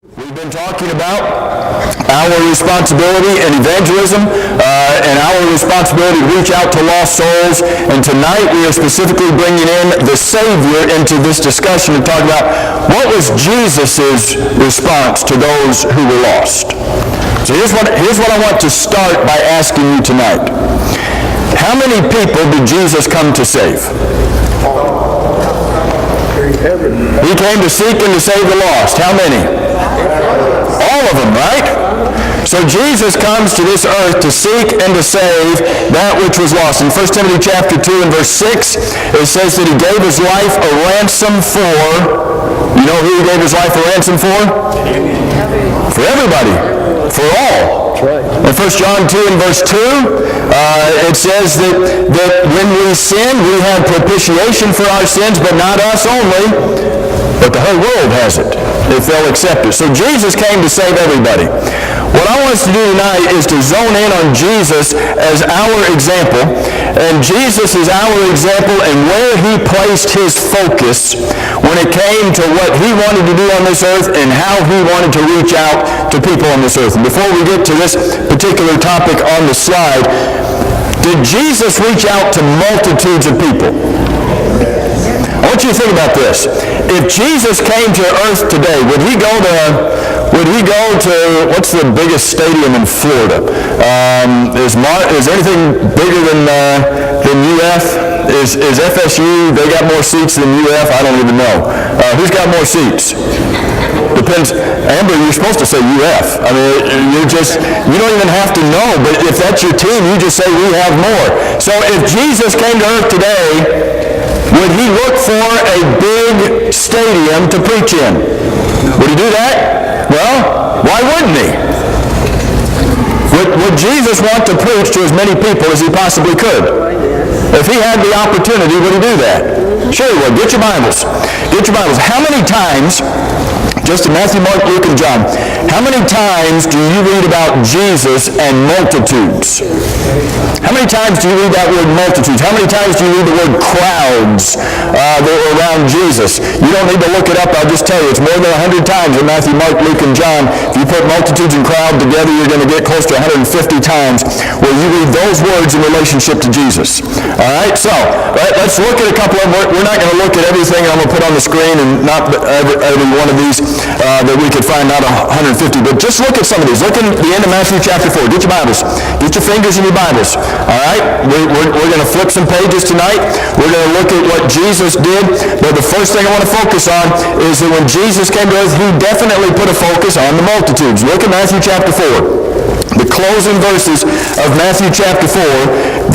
We've been talking about our responsibility in evangelism and our responsibility to reach out to lost souls. And tonight we are specifically bringing in the Savior into this discussion to talk about what was Jesus' response to those who were lost. So here's what I want to start by asking you tonight. How many people did Jesus come to save? He came to seek and to save the lost. How many? All of them, right? So Jesus comes to this earth to seek and to save that which was lost. In 1 Timothy chapter 2 and verse 6, it says that he gave his life a ransom for, you know who he gave his life a ransom for? For everybody. For all. In 1 John 2 and verse 2, it says that when we sin, we have propitiation for our sins, but not us only, but the whole world has it, if they'll accept it. So Jesus came to save everybody. What I want us to do tonight is to zone in on Jesus as our example, and Jesus is our example and where he placed his focus when it came to what he wanted to do on this earth and how he wanted to reach out to people on this earth. And before we get to this particular topic on the slide, did Jesus reach out to multitudes of people? I want you to think about this. If Jesus came to earth today, would he go to what's the biggest stadium in Florida? Is anything bigger than UF? Is FSU, they got more seats than UF? I don't even know. Who's got more seats? Depends. Amber, you're supposed to say UF. I mean, you don't even have to know, but if that's your team, you just say we have more. So if Jesus came to earth today, would he look for a big stadium to preach in? Would he do that? Well, why wouldn't he? Would Jesus want to preach to as many people as he possibly could? If he had the opportunity, would he do that? Sure he would. Get your Bibles. Get your Bibles. How many times, just in Matthew, Mark, Luke, and John, how many times do you read about Jesus and multitudes? How many times do you read that word multitudes? How many times do you read the word crowds that were around Jesus? You don't need to look it up. I'll just tell you. It's more than 100 times in Matthew, Mark, Luke, and John. If you put multitudes and crowd together, you're going to get close to 150 times where you read those words in relationship to Jesus. All right? So, let's look at a couple of them. We're not going to look at everything I'm going to put on the screen and not every one of these that we could find, not 150, but just look at some of these. Look at the end of Matthew chapter 4. Get your Bibles. Get your fingers in your Bibles. All right? We're going to flip some pages tonight. We're going to look at what Jesus did, but the first thing I want to focus on is that when Jesus came to earth, he definitely put a focus on the multitudes. Look at Matthew chapter 4. The closing verses of Matthew chapter 4,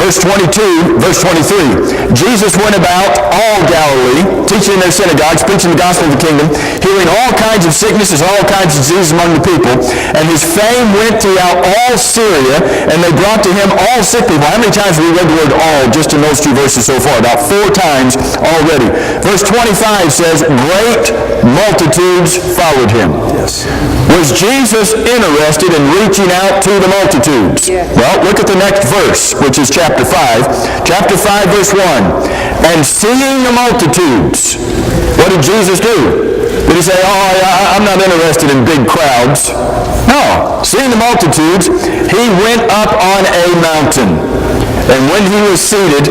verse 22, verse 23. Jesus went about all Galilee, teaching in their synagogues, preaching the gospel of the kingdom, healing all kinds of sicknesses, all kinds of diseases among the people. And his fame went throughout all Syria, and they brought to him all sick people. How many times have we read the word all just in those two verses so far? About 4 times already. Verse 25 says, great multitudes followed him. Yes. Was Jesus interested in reaching out to the multitudes? Yeah. Well, look at the next verse, which is chapter 5. Chapter 5, verse 1. And seeing the multitudes, what did Jesus do? Did he say, I'm not interested in big crowds? No. Seeing the multitudes, he went up on a mountain. And when he was seated,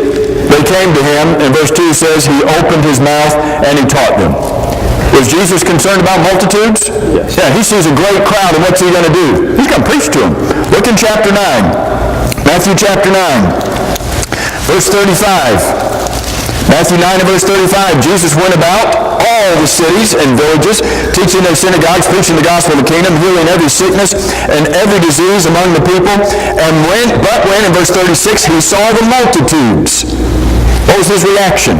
they came to him. And verse 2 says, he opened his mouth and he taught them. Was Jesus concerned about multitudes? Yes. Yeah, he sees a great crowd, and what's he going to do? He's going to preach to them. Look in chapter 9. Matthew chapter 9, verse 35. Matthew 9 and verse 35, Jesus went about all the cities and villages, teaching their synagogues, preaching the gospel of the kingdom, healing every sickness and every disease among the people. And when, in verse 36, he saw the multitudes, what was his reaction?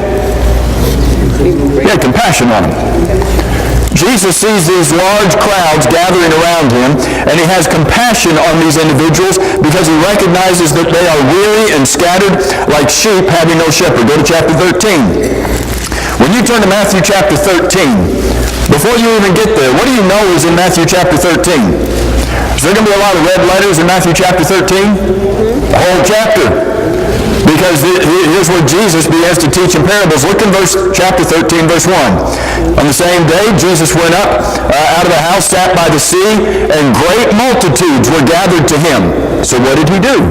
He had compassion on them. Jesus sees these large crowds gathering around him, and he has compassion on these individuals because he recognizes that they are weary and scattered like sheep having no shepherd. Go to chapter 13. When you turn to Matthew chapter 13, before you even get there, what do you know is in Matthew chapter 13? Is there going to be a lot of red letters in Matthew chapter 13? The whole chapter. Because here's where Jesus begins to teach in parables. Look in chapter 13, verse 1. On the same day, Jesus went up out of the house, sat by the sea, and great multitudes were gathered to him. So what did he do?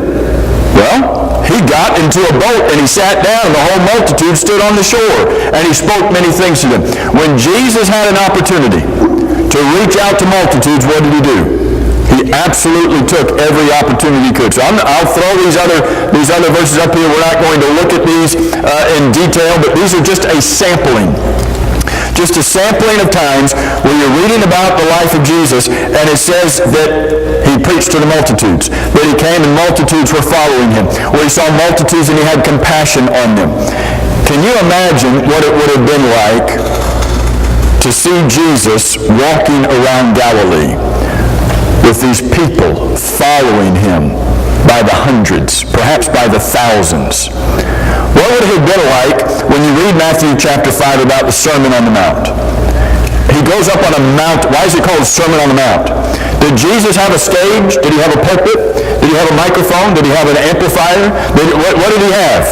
Well, he got into a boat and he sat down, and the whole multitude stood on the shore, and he spoke many things to them. When Jesus had an opportunity to reach out to multitudes, what did he do? He absolutely took every opportunity he could. So I'll throw these other verses up here. We're not going to look at these in detail, but these are just a sampling. Just a sampling of times where you're reading about the life of Jesus, and it says that he preached to the multitudes, that he came and multitudes were following him, where he saw multitudes and he had compassion on them. Can you imagine what it would have been like to see Jesus walking around Galilee with these people following him by the hundreds, perhaps by the thousands? What would it have been like when you read Matthew chapter 5 about the Sermon on the Mount? He goes up on a mount. Why is it called Sermon on the Mount? Did Jesus have a stage? Did he have a pulpit? Did he have a microphone? Did he have an amplifier? What did he have?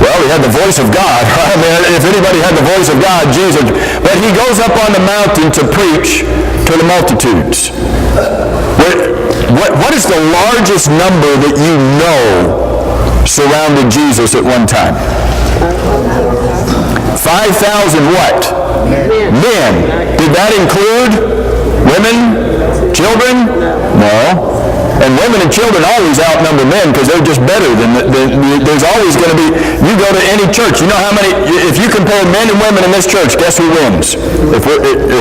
Well, he had the voice of God. I mean, if anybody had the voice of God, Jesus. But he goes up on the mountain to preach to the multitudes. What is the largest number that you know surrounded Jesus at one time? 5,000 what? Men. Did that include women, children? No. And women and children always outnumber men because they're just better than there's always going to be. You go to any church, you know how many, if you compare men and women in this church, guess who wins? If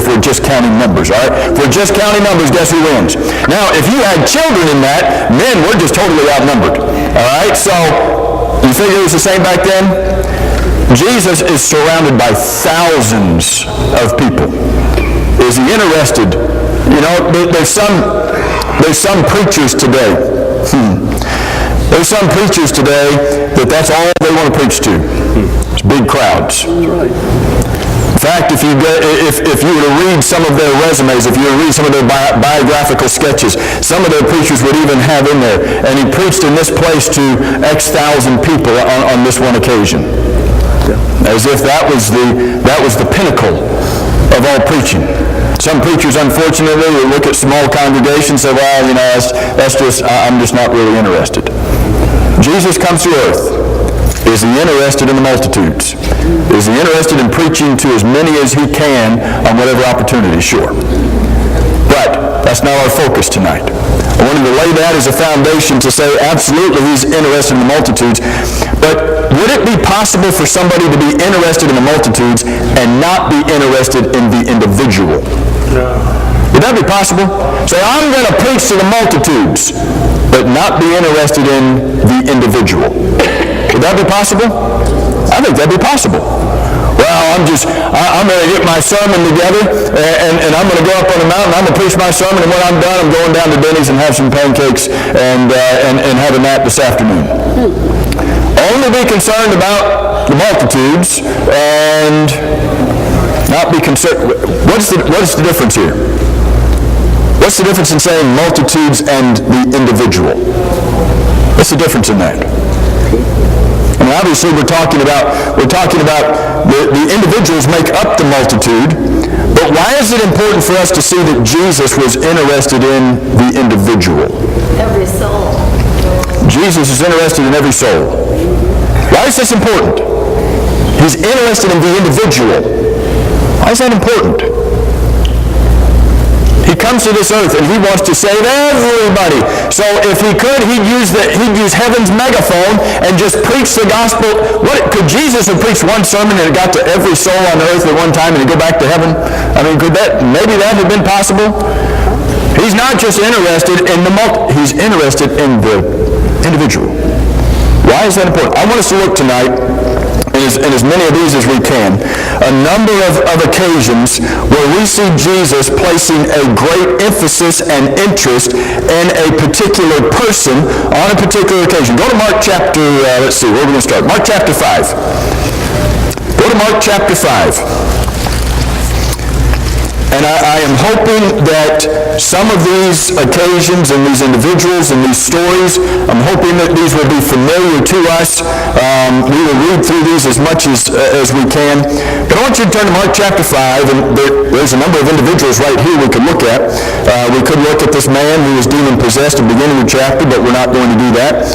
we're just counting numbers, all right? If we're just counting numbers, guess who wins? Now, if you had children in that, men, we're just totally outnumbered, all right? So, you figure it was the same back then? Jesus is surrounded by thousands of people. Is he interested? You know, there's some preachers today. There's some preachers today that's all they want to preach to. It's big crowds. In fact, if you were to read some of their resumes, if you were to read some of their biographical sketches, some of their preachers would even have in there, and he preached in this place to X thousand people on this one occasion. As if that was the pinnacle of all preaching. Some preachers, unfortunately, will look at small congregations and say, well, you know, I'm just not really interested. Jesus comes to earth. Is he interested in the multitudes? Is he interested in preaching to as many as he can on whatever opportunity? Sure. But that's not our focus tonight. I wanted to lay that as a foundation to say, absolutely, he's interested in the multitudes. But would it be possible for somebody to be interested in the multitudes and not be interested in the individual? No. Would that be possible? Say, I'm going to preach to the multitudes, but not be interested in the individual. Would that be possible? I think that'd be possible. Well, I'm going to get my sermon together, and I'm going to go up on the mountain, I'm going to preach my sermon, and when I'm done, I'm going down to Denny's and have some pancakes and have a nap this afternoon. Only be concerned about the multitudes and not be concerned. What is the difference here? What's the difference in saying multitudes and the individual? What's the difference in that? I mean, obviously we're talking about the individuals make up the multitude, but why is it important for us to see that Jesus was interested in the individual? Every soul. Jesus is interested in every soul. Why is this important? He's interested in the individual. Why is that important? He comes to this earth and he wants to save everybody. So if he could, he'd use heaven's megaphone and just preach the gospel. Could Jesus have preached one sermon and it got to every soul on earth at one time and he'd go back to heaven? I mean, maybe that have been possible? He's not just interested in he's interested in the individual. Why is that important? I want us to look tonight, in as many of these as we can, a number of occasions where we see Jesus placing a great emphasis and interest in a particular person on a particular occasion. Go to Mark chapter, let's see, where are we going to start? Mark chapter 5. Go to Mark chapter 5. And I am hoping that some of these occasions and these individuals and these stories, I'm hoping that these will be familiar to us. We will read through these as much as we can. But I want you to turn to Mark chapter 5, and there's a number of individuals right here we could look at. We could look at this man who was demon-possessed at the beginning of the chapter, but we're not going to do that.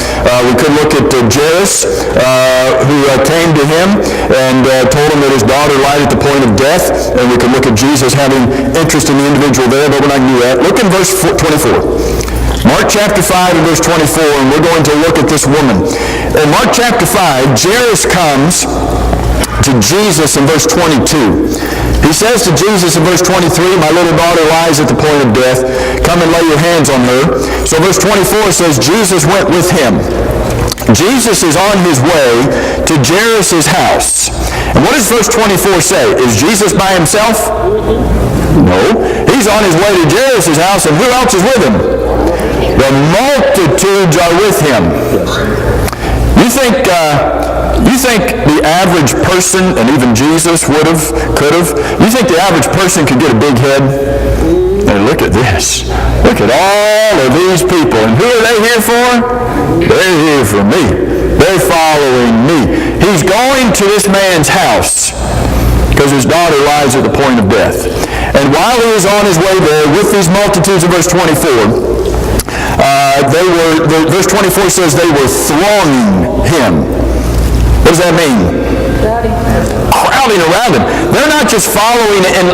We could look at Jairus, who came to him and told him that his daughter lied at the point of death, and we could look at Jesus having interest in the individual there, but we're not going to do that. Look in verse 24. Mark chapter 5 and verse 24, and we're going to look at this woman. In Mark chapter 5, Jairus comes to Jesus in verse 22. He says to Jesus in verse 23, my little daughter lies at the point of death. Come and lay your hands on her. So verse 24 says, Jesus went with him. Jesus is on his way to Jairus' house. And what does verse 24 say? Is Jesus by himself? No. He's on his way to Jairus' house, and who else is with him? The multitudes are with him. You think the average person, and even Jesus could have, you think the average person could get a big head? Hey, look at this. Look at all of these people. And who are they here for? They're here for me. They're following me. He's going to this man's house because his daughter lies at the point of death. And while he is on his way there with these multitudes in verse 24, verse 24 says they were thronging him. What does that mean? Crowding around him. They're not just following. And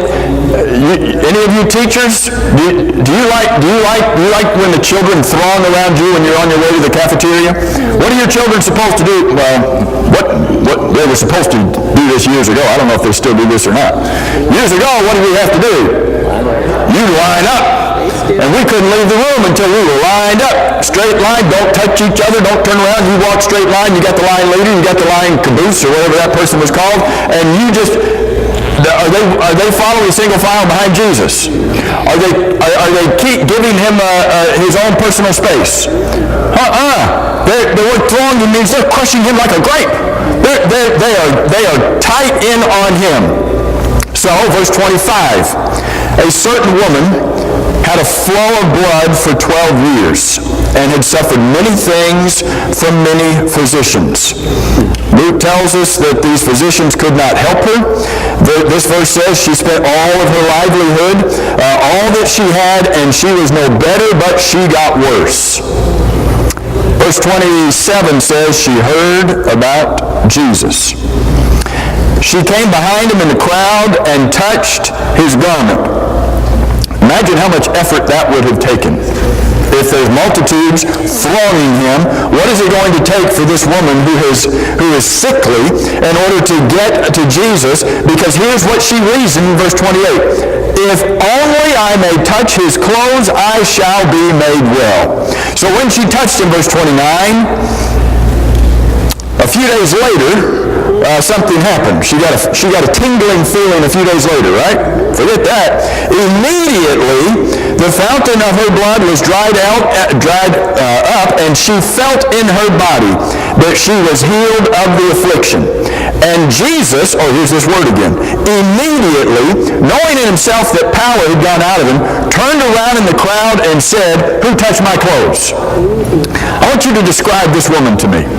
any of you teachers, do you like when the children throng around you when you're on your way to the cafeteria? What are your children supposed to do? Well, what they were supposed to do this years ago. I don't know if they still do this or not. Years ago, what did we have to do? You line up. And we couldn't leave the room until we were lined up. Straight line, don't touch each other, don't turn around. You walk straight line, you got the line leader, you got the line caboose, or whatever that person was called, and you just, are they following single file behind Jesus? Are they keep giving him his own personal space? The word thronging means they're crushing him like a grape. They are tight in on him. So, verse 25, a certain woman had a flow of blood for 12 years and had suffered many things from many physicians. Luke tells us that these physicians could not help her. This verse says she spent all of her livelihood, all that she had, and she was no better, but she got worse. Verse 27 says she heard about Jesus. She came behind him in the crowd and touched his garment. Imagine how much effort that would have taken. If there's multitudes thronging him, what is it going to take for this woman who is sickly in order to get to Jesus? Because here's what she reasoned in verse 28. If only I may touch his clothes, I shall be made well. So when she touched him, verse 29, a few days later, something happened. She got a tingling feeling a few days later, right? Forget that. Immediately, the fountain of her blood was dried up, and she felt in her body that she was healed of the affliction. And Jesus, here's this word again, immediately, knowing in himself that power had gone out of him, turned around in the crowd and said, "Who touched my clothes?" I want you to describe this woman to me.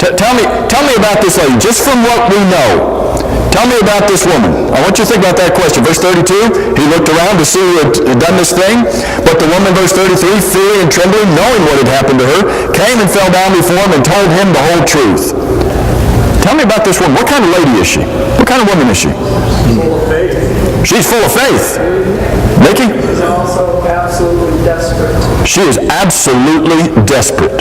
Tell me about this lady, just from what we know. Tell me about this woman. I want you to think about that question. Verse 32, he looked around to see who had done this thing. But the woman, verse 33, fearing and trembling, knowing what had happened to her, came and fell down before him and told him the whole truth. Tell me about this woman. What kind of lady is she? What kind of woman is she? Full of faith. She's full of faith. Mickey? She's also absolutely desperate. She is absolutely desperate.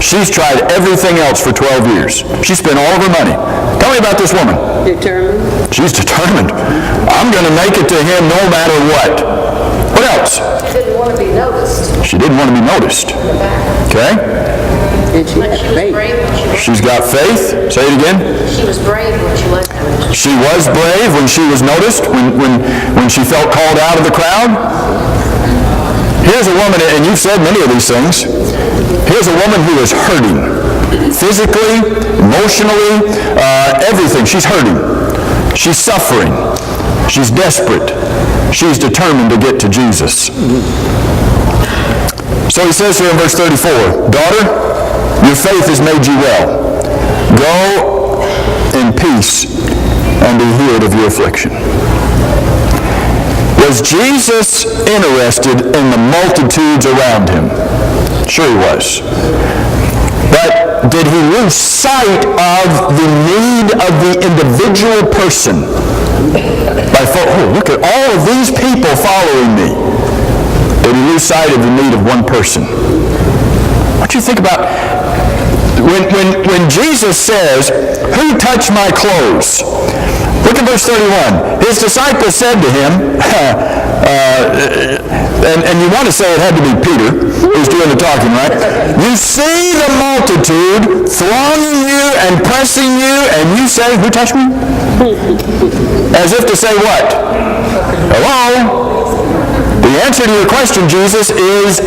She's tried everything else for 12 years. She spent all of her money. Tell me about this woman. Determined. She's determined. I'm going to make it to him no matter what. What else? She didn't want to be noticed. She didn't want to be noticed. Okay? And she had faith. She's got faith. Say it again. She was brave when she was noticed. She was brave when she was noticed, when she felt called out of the crowd. Here's a woman, and you've said many of these things. Here's a woman who is hurting. Physically, emotionally, everything. She's hurting. She's suffering. She's desperate. She's determined to get to Jesus. So he says here in verse 34, "Daughter, your faith has made you well. Go in peace and be healed of your affliction." Was Jesus interested in the multitudes around him? Sure he was. But did he lose sight of the need of the individual person? Oh, look at all of these people following me. Did he lose sight of the need of one person? What do you think about when Jesus says, "Who touched my clothes?" Look at verse 31. His disciples said to him, and you want to say it had to be Peter who's doing the talking, right? "You see the multitude thronging you and pressing you, and you say, 'Who touched me?'" As if to say what? Hello? The answer to your question, Jesus, is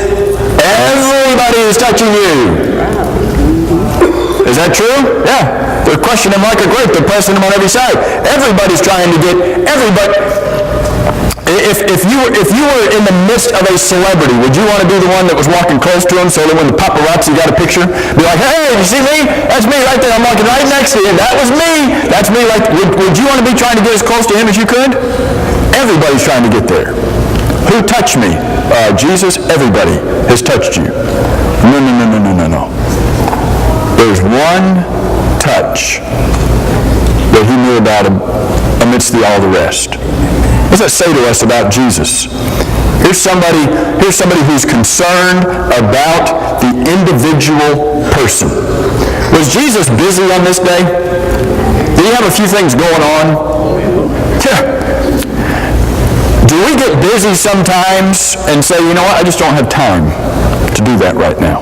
everybody is touching you. Is that true? Yeah. They're crushing him like a grape. They're pressing him on every side. Everybody's trying to get everybody. If you were in the midst of a celebrity, would you want to be the one that was walking close to him so that when the paparazzi got a picture, be like, "Hey, you see me? That's me right there. I'm walking right next to you. That was me. That's me." Like, would you want to be trying to get as close to him as you could? Everybody's trying to get there. Who touched me? Jesus, everybody has touched you. No. There's one touch that he knew about him amidst all the rest. What does that say to us about Jesus? Here's somebody who's concerned about the individual person. Was Jesus busy on this day? Did he have a few things going on? Yeah. Do we get busy sometimes and say, "You know what, I just don't have time to do that right now"?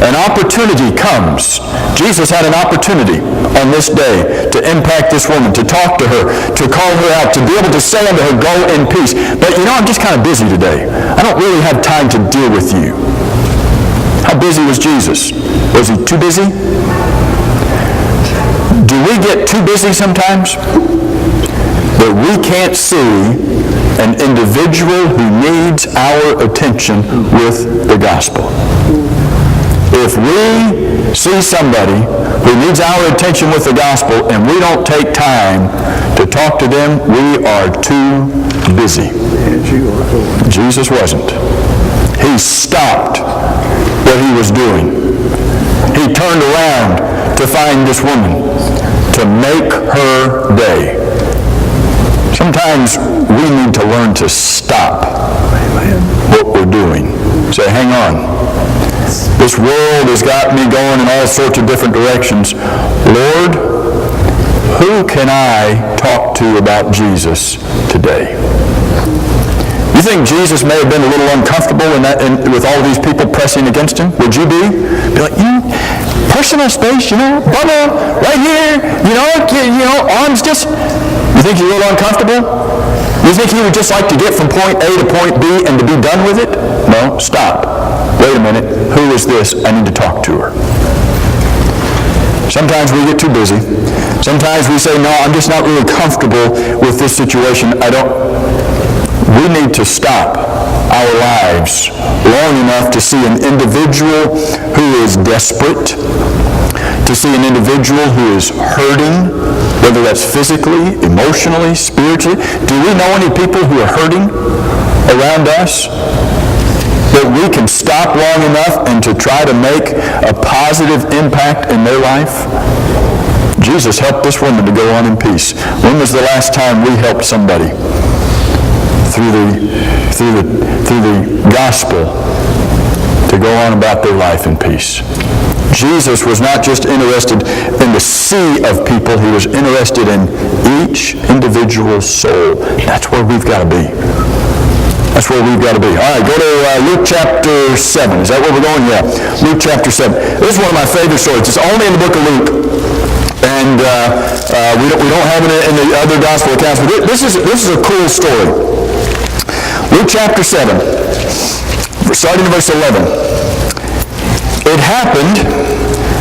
An opportunity comes. Jesus had an opportunity on this day to impact this woman, to talk to her, to call her out, to be able to say unto her, "Go in peace." But I'm just kind of busy today. I don't really have time to deal with you. How busy was Jesus? Was he too busy? Do we get too busy sometimes that we can't see an individual who needs our attention with the gospel? If we see somebody who needs our attention with the gospel and we don't take time to talk to them, we are too busy. Jesus wasn't. He stopped what he was doing. He turned around to find this woman, to make her day. Sometimes we need to learn to stop what we're doing. Say, "Hang on. This world has got me going in all sorts of different directions. Lord, who can I talk to about Jesus today?" You think Jesus may have been a little uncomfortable with all these people pressing against him? Would you be? Be like, personal space, bubble, right here, arms just... You think he's a little uncomfortable? You think he would just like to get from point A to point B and to be done with it? No, stop. Wait a minute. Who is this? I need to talk to her. Sometimes we get too busy. Sometimes we say, "No, I'm just not really comfortable with this situation. We need to stop our lives long enough to see an individual who is desperate, to see an individual who is hurting, whether that's physically, emotionally, spiritually. Do we know any people who are hurting around us that we can stop long enough and to try to make a positive impact in their life? Jesus helped this woman to go on in peace. When was the last time we helped somebody through the gospel to go on about their life in peace? Jesus was not just interested in the sea of people. He was interested in each individual soul. That's where we've got to be. That's where we've got to be. All right, go to Luke chapter 7. Is that where we're going? Yeah. Luke chapter 7. This is one of my favorite stories. It's only in the book of Luke. And we don't have it in the other gospel accounts. But this is a cool story. Luke chapter 7, starting in verse 11. It happened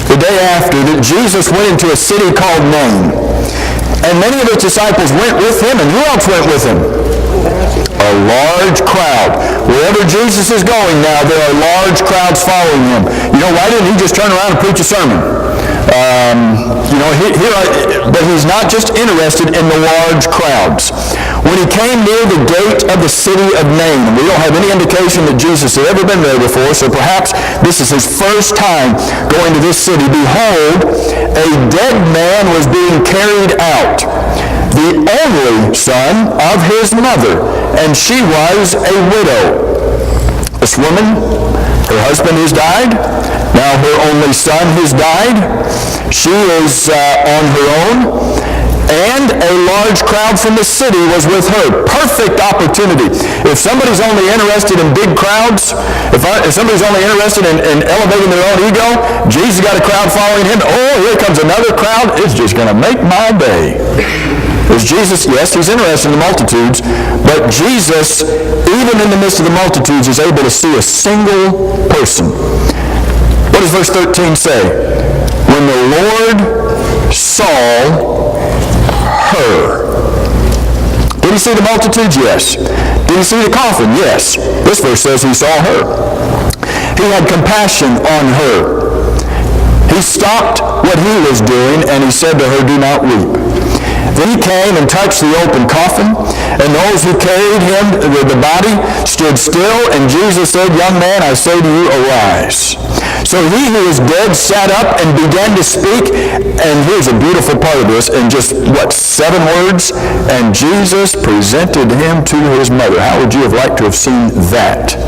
the day after that Jesus went into a city called Nain, And many of his disciples went with him, and who else went with him? A large crowd. Wherever Jesus is going now, there are large crowds following him. You know, why didn't he just turn around and preach a sermon? But he's not just interested in the large crowds. When he came near the gate of the city of Nain, and we don't have any indication that Jesus had ever been there before, so perhaps this is his first time going to this city. Behold, a dead man was being carried out, the only son of his mother, and she was a widow. This woman, her husband has died. Now her only son has died. She is on her own. And a large crowd from the city was with her. Perfect opportunity. If somebody's only interested in big crowds, if somebody's only interested in elevating their own ego, Jesus got a crowd following him. Oh, here comes another crowd. It's just going to make my day. Is Jesus, yes, he's interested in the multitudes, but Jesus, even in the midst of the multitudes, is able to see a single person. What does verse 13 say? When the Lord saw her. Did he see the multitudes? Yes. Did he see the coffin? Yes. This verse says he saw her. He had compassion on her. He stopped what he was doing and he said to her, do not weep. Then he came and touched the open coffin, and those who carried him, the body, stood still, and Jesus said, young man, I say to you, arise. So he who was dead sat up and began to speak, and here's a beautiful part of this, in just, 7 words? And Jesus presented him to his mother. How would you have liked to have seen that?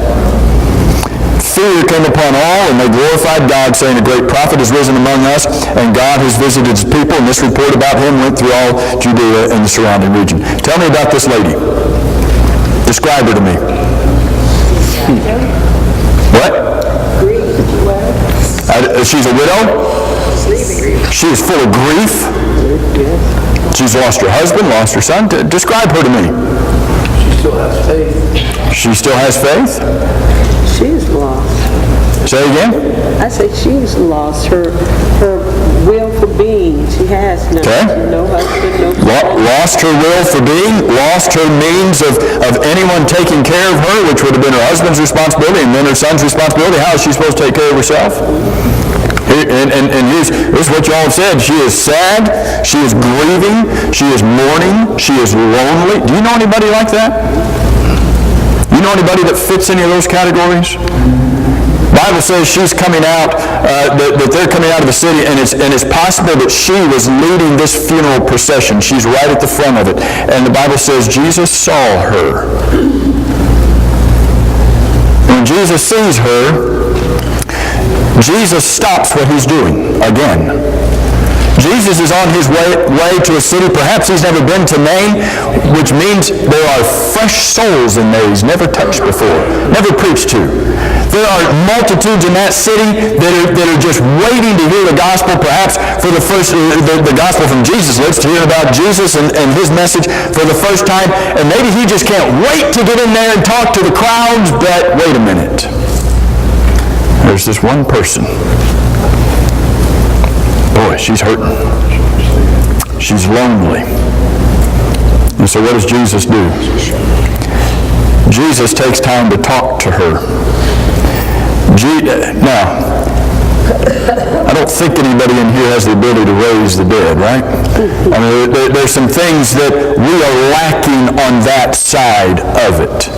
Fear came upon all, and they glorified God, saying, a great prophet is risen among us, and God has visited his people, and this report about him went through all Judea and the surrounding region. Tell me about this lady. Describe her to me. What? She's a widow? She is full of grief. She's lost her husband, lost her son. Describe her to me. She still has faith. She still has faith? She's lost. Say again? I said she's lost her will for being. She has none. Okay. No husband, no son. Lost her will for being, lost her means of anyone taking care of her, which would have been her husband's responsibility and then her son's responsibility. How is she supposed to take care of herself? And here's what you all have said. She is sad. She is grieving. She is mourning. She is lonely. Do you know anybody like that? You know anybody that fits any of those categories? The Bible says she's coming out, that they're coming out of the city, and it's possible that she was leading this funeral procession. She's right at the front of it. And the Bible says Jesus saw her. When Jesus sees her, Jesus stops what he's doing again. Jesus is on his way to a city. Perhaps he's never been to Nain, which means there are fresh souls in there he's never touched before, never preached to. There are multitudes in that city that are just waiting to hear the gospel, perhaps for the first, the gospel from Jesus' lips, to hear about Jesus and his message for the first time. And maybe he just can't wait to get in there and talk to the crowds, but wait a minute. There's this one person. Boy, she's hurting. She's lonely. And so what does Jesus do? Jesus takes time to talk to her. Now, I don't think anybody in here has the ability to raise the dead, right? I mean, there's some things that we are lacking on that side of it.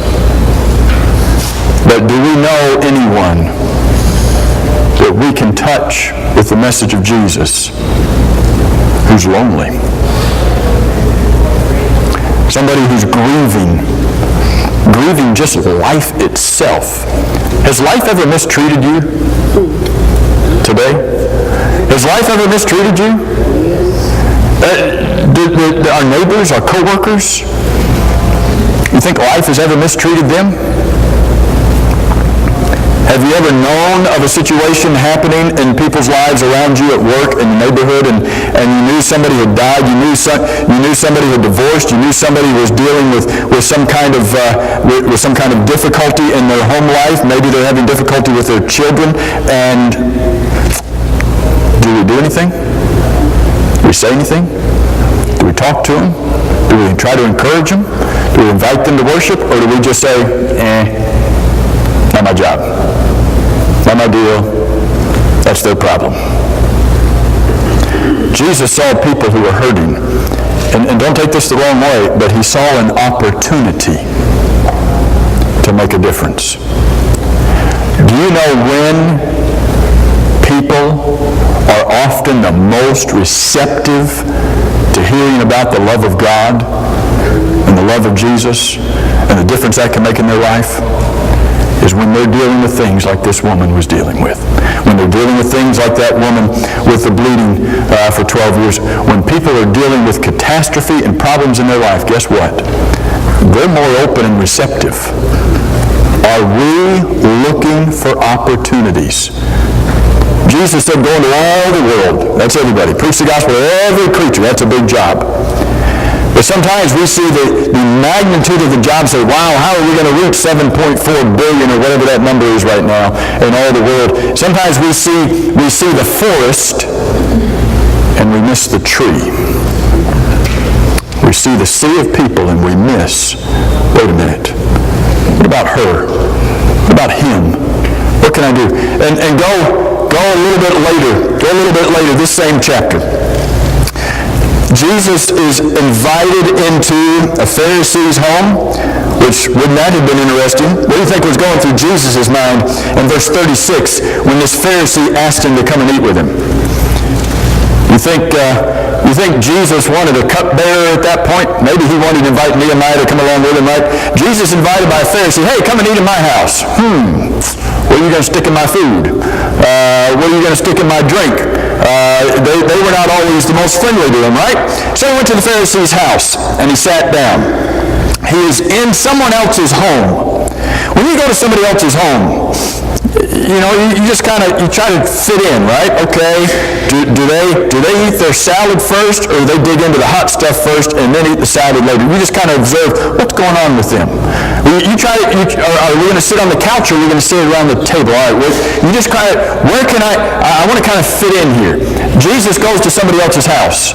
But do we know anyone that we can touch with the message of Jesus who's lonely? Somebody who's grieving just life itself. Has life ever mistreated you today? Has life ever mistreated you? Our neighbors, our co-workers, you think life has ever mistreated them? Have you ever known of a situation happening in people's lives around you at work, in the neighborhood, and you knew somebody had died, you knew somebody had divorced, you knew somebody was dealing with some kind of difficulty in their home life, maybe they're having difficulty with their children, and do we do anything? Do we say anything? Do we talk to them? Do we try to encourage them? Do we invite them to worship? Or do we just say, not my job, not my deal, that's their problem? Jesus saw people who were hurting. And don't take this the wrong way, but he saw an opportunity to make a difference. Do you know when people are often the most receptive to hearing about the love of God and the love of Jesus and the difference that can make in their life? Is when they're dealing with things like this woman was dealing with. When they're dealing with things like that woman with the bleeding for 12 years. When people are dealing with catastrophe and problems in their life, guess what? They're more open and receptive. Are we looking for opportunities? Jesus said, go into all the world. That's everybody. Preach the gospel to every creature. That's a big job. But sometimes we see the magnitude of the job and say, wow, how are we going to reach 7.4 billion or whatever that number is right now in all the world? Sometimes we see the forest and we miss the tree. We see the sea of people and we miss, wait a minute, what about her? What about him? What can I do? And go a little bit later, this same chapter. Jesus is invited into a Pharisee's home, which wouldn't that have been interesting? What do you think was going through Jesus' mind in verse 36 when this Pharisee asked him to come and eat with him? You think Jesus wanted a cupbearer at that point? Maybe he wanted to invite Nehemiah to come along with him, right? Jesus invited by a Pharisee, hey, come and eat in my house. What are you going to stick in my food? What are you going to stick in my drink? They were not always the most friendly to him, right? So he went to the Pharisee's house, and he sat down. He is in someone else's home. When you go to somebody else's home, you just kind of, you try to fit in, right? Okay, do they eat their salad first, or do they dig into the hot stuff first and then eat the salad later? You just kind of observe what's going on with them. Are we going to sit on the couch, or are we going to sit around the table? All right, you just kind of, I want to kind of fit in here. Jesus goes to somebody else's house,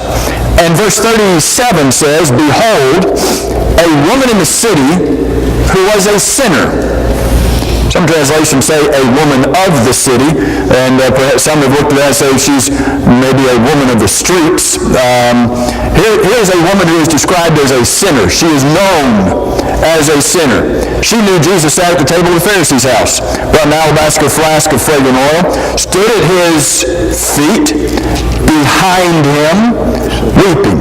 and verse 37 says, behold, a woman in the city who was a sinner. Some translations say a woman of the city, and perhaps some have looked at that and say she's maybe a woman of the streets. Here's a woman who is described as a sinner. She is known as a sinner. She knew Jesus sat at the table of the Pharisee's house, brought an alabaster flask of fragrant oil, stood at his feet, behind him, weeping.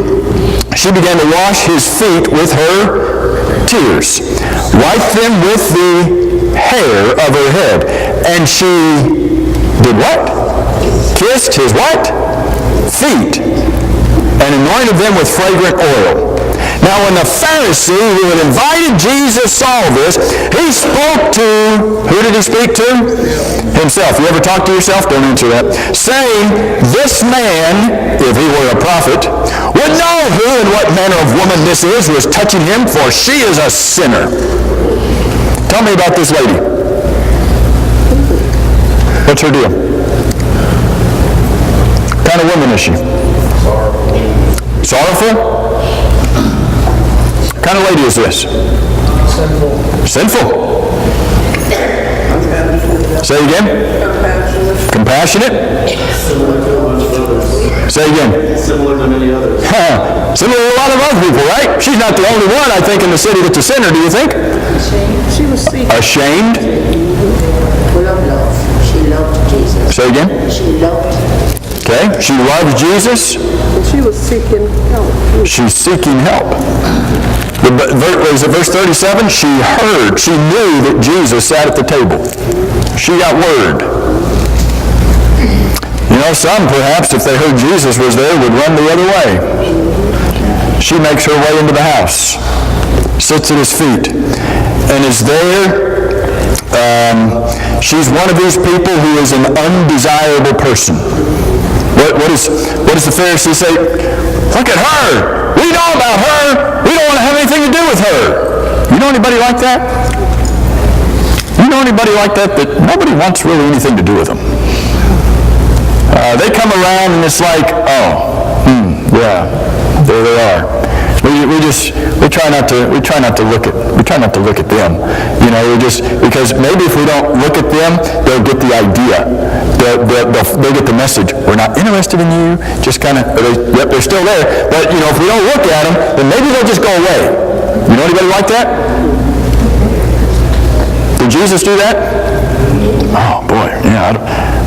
She began to wash his feet with her tears, wiped them with the hair of her head, and she did what? Kissed his what? Feet, and anointed them with fragrant oil. Now when the Pharisee who had invited Jesus saw this, he spoke to, who did he speak to? Himself. You ever talk to yourself? Don't answer that. Saying, this man, if he were a prophet, would know who and what manner of woman this is who is touching him, for she is a sinner. Tell me about this lady. What's her deal? What kind of woman is she? Sorrowful? What kind of lady is this? Sinful. Say again. Compassionate. Say again. Similar to many others. Similar to a lot of other people, right? She's not the only one, I think, in the city that's a sinner, do you think? She was seeking. Ashamed. Full of love. She loved Jesus. Say again. She loved. Okay. She loves Jesus. She was seeking help. She's seeking help. Verse 37? She heard. She knew that Jesus sat at the table. She got word. Some perhaps, if they heard Jesus was there, would run the other way. She makes her way into the house, sits at his feet, and is there. She's one of these people who is an undesirable person. What does the Pharisee say? Look at her! We know about her! We don't want to have anything to do with her! You know anybody like that? You know anybody like that nobody wants really anything to do with them? They come around and it's like, yeah, There they are. We try not to look at them. You know, because maybe if we don't look at them, they'll get the idea. They'll get the message. We're not interested in you. Just kind of, yep, they're still there. But, you know, if we don't look at them, then maybe they'll just go away. You know anybody like that? Did Jesus do that? Oh, boy, yeah,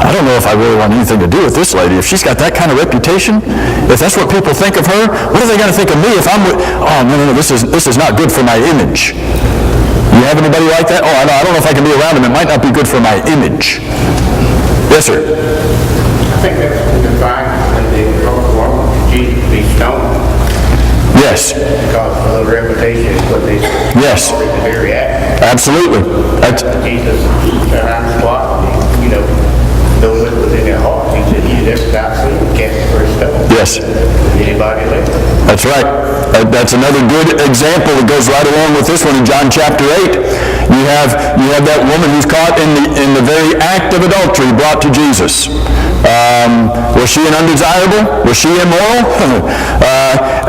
I don't know if I really want anything to do with this lady. If she's got that kind of reputation, if that's what people think of her, what are they going to think of me if I'm with, oh, no, this is not good for my image. You have anybody like that? Oh, I don't know if I can be around them. It might not be good for my image. Yes, sir. I think that's the fact that they told the woman Jesus to be stoned Yes. because of the reputation is what they Yes. the very act. Absolutely. Jesus said on the spot, you know, those that was in their heart. He said, you never got sin, cast the first stone. Yes. Anybody left? That's right. That's another good example that goes right along with this one in John chapter 8. You have that woman who's caught in the very act of adultery brought to Jesus. Was she an undesirable? Was she immoral?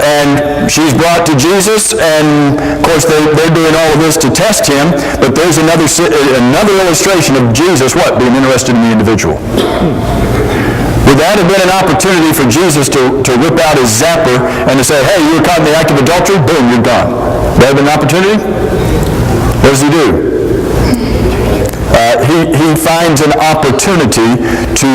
And she's brought to Jesus, and of course they're doing all of this to test him, but there's another illustration of Jesus, being interested in the individual. Would that have been an opportunity for Jesus to whip out his zapper and to say, hey, you were caught in the act of adultery, boom, you're gone? Would that have been an opportunity? What does he do? He finds an opportunity to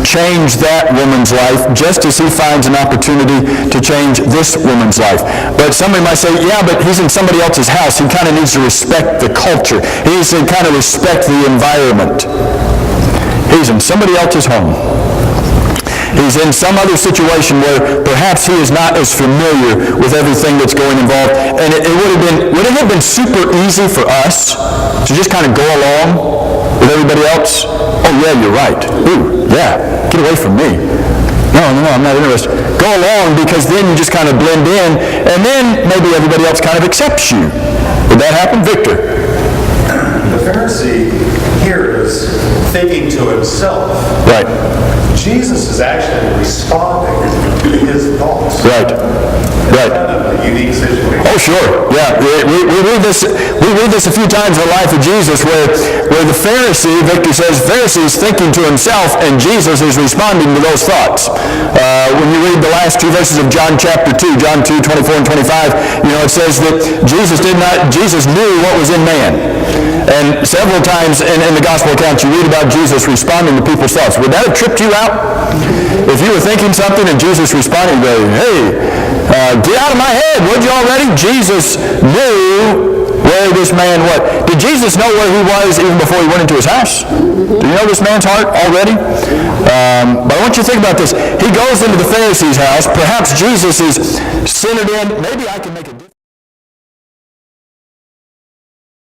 change that woman's life just as he finds an opportunity to change this woman's life. But somebody might say, yeah, but he's in somebody else's house. He kind of needs to respect the culture. He needs to kind of respect the environment. He's in somebody else's home. He's in some other situation where perhaps he is not as familiar with everything that's going involved. And it would it have been super easy for us to just kind of go along with everybody else? Oh, yeah, you're right. Ooh, yeah, get away from me. No, I'm not interested. Go along, because then you just kind of blend in, and then maybe everybody else kind of accepts you. Would that happen? Victor? The Pharisee here is thinking to himself. Right. Jesus is actually responding to his thoughts. Right. Right. Kind of a unique situation. Oh, sure. Yeah. We read this a few times in the life of Jesus where the Pharisee, Victor says, Pharisee is thinking to himself, and Jesus is responding to those thoughts. When you read the last two verses of John chapter 2, John 2, 24 and 25, it says that Jesus knew what was in man. And several times in the gospel accounts, you read about Jesus responding to people's thoughts. Would that have tripped you out? If you were thinking something and Jesus responded, you go, hey, get out of my head, would you already? Jesus knew where this man was. Did Jesus know where he was even before he went into his house? Do you know this man's heart already? But I want you to think about this. He goes into the Pharisee's house. Perhaps Jesus is centered in. Maybe I can make a